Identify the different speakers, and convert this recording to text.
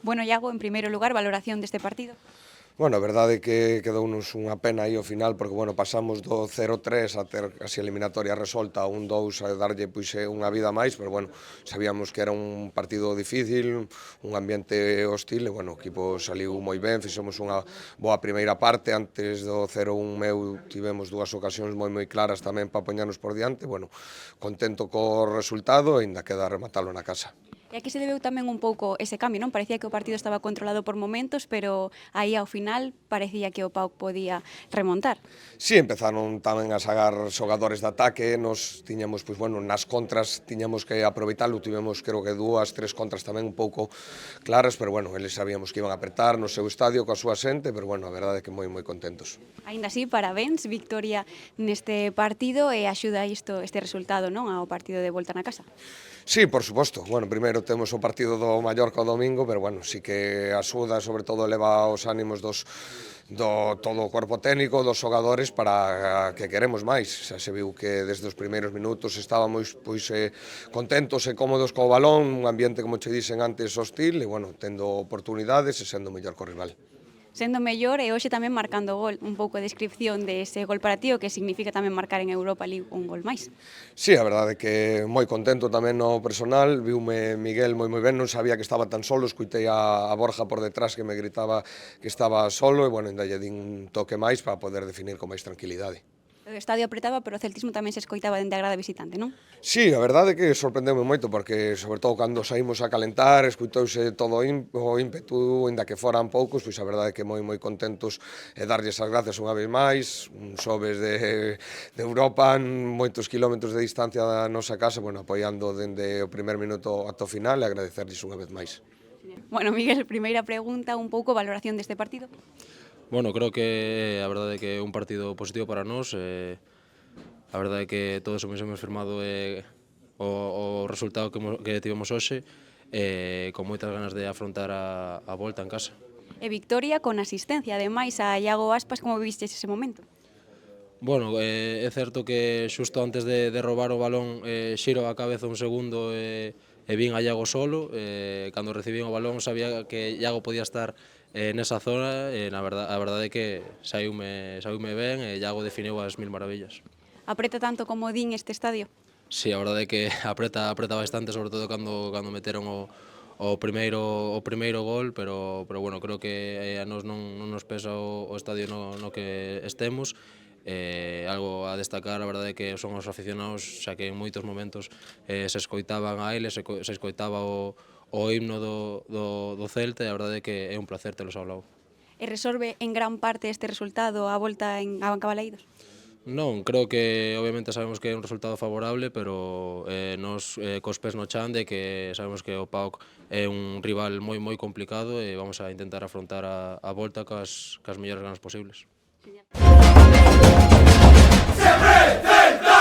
Speaker 1: Bueno, Iago, en primeiro lugar, valoración deste partido.
Speaker 2: Bueno, a verdade é que quedounos unha pena aí ao final porque, bueno, pasamos do 0-3 a ter casi eliminatoria resolta a 1-2 a darlle pois unha vida máis, pero, bueno, sabíamos que era un partido difícil, un ambiente hostil e, bueno, o equipo saliu moi ben, fixemos unha boa primeira parte, antes do 0-1 meu tivemos dúas ocasións moi claras tamén para poñernos por diante, bueno, contento co resultado e ainda queda rematalo na casa.
Speaker 1: E aquí se debeu tamén un pouco ese cambio, non? Parecía que o partido estaba controlado por momentos, pero aí ao final parecía que o PAOK podía remontar.
Speaker 2: Si, empezaron tamén a sacar xogadores de ataque, nos tiñamos, pois, bueno, nas contras tiñamos que aproveitalo, tivemos creo que dúas, tres contras tamén un pouco claras, pero, bueno, eles sabíamos que iban a apretar no seu estadio coa súa xente, pero, bueno, a verdade é que moi contentos.
Speaker 1: Aínda así, parabéns, victoria neste partido e axuda este resultado, non, ao partido de volta na casa.
Speaker 2: Sí, por suposto. Bueno, primeiro temos o partido do Mallorca o domingo, pero, bueno, sí que axuda, sobre todo eleva os ánimos do todo o corpo técnico, dos xogadores para que queremos máis. Xa se viu que desde os primeiros minutos estábamos contentos e cómodos co balón, un ambiente, como che dixen antes, hostil, e, bueno, tendo oportunidades e sendo mellor co rival.
Speaker 1: Sendo mellor e hoxe tamén marcando gol, un pouco de descripción dese gol para ti, o que significa tamén marcar en Europa League un gol máis.
Speaker 2: Sí, a verdade é que moi contento tamén no personal, viume Miguel moi ben, non sabía que estaba tan solo, escuitei a Borja por detrás que me gritaba que estaba solo e, bueno, ainda lle din un toque máis para poder definir con máis tranquilidade.
Speaker 1: O estadio apretaba, pero o celtismo tamén se escoitaba dende a grada visitante, non?
Speaker 2: Sí, a verdade é que sorprendeume moito, porque, sobre todo, cando saímos a calentar, escuitouse todo o ímpetu, ainda que foran poucos, pois a verdade é que moi contentos e darlles as gracias unha vez máis, sobes de Europa, moitos kilómetros de distancia da nosa casa, bueno, apoiando dende o primer minuto ata o final e agradecerlles unha vez máis.
Speaker 1: Bueno, Miguel, primeira pregunta, un pouco valoración deste partido.
Speaker 3: Bueno, creo que a verdade é que é un partido positivo para nós. A verdade é que todos hemos firmado o resultado que tivemos hoxe, con moitas ganas de afrontar a volta en casa.
Speaker 1: E victoria con asistencia, ademais, a Iago Aspas, como vistes ese momento?
Speaker 3: Bueno, é certo que xusto antes de robar o balón xiro a cabeza un segundo e vin a Iago solo. Cando recibín o balón sabía que Iago podía estar nesa zona e a verdade é que saiume ben e Iago definiu as mil maravillas.
Speaker 1: Apreta tanto como din este estadio?
Speaker 3: Sí, a verdade é que apreta bastante, sobre todo cando meteron o primeiro gol, pero bueno, creo que a nós non nos pesa o estadio no que estemos. Algo a destacar, a verdade é que son os aficionados, xa que en moitos momentos se escoitaban a eles, se escoitaba o himno do Celta, e a verdade é que é un placer telos ao lado.
Speaker 1: E resolve en gran parte este resultado a volta a Abancabaleiros?
Speaker 3: Non, creo que obviamente sabemos que é un resultado favorable, pero nos cos pés no chan de que sabemos que o PAOK é un rival moi complicado e vamos a intentar afrontar a volta cas mellores ganas posibles.
Speaker 4: ¡Siempre Celta!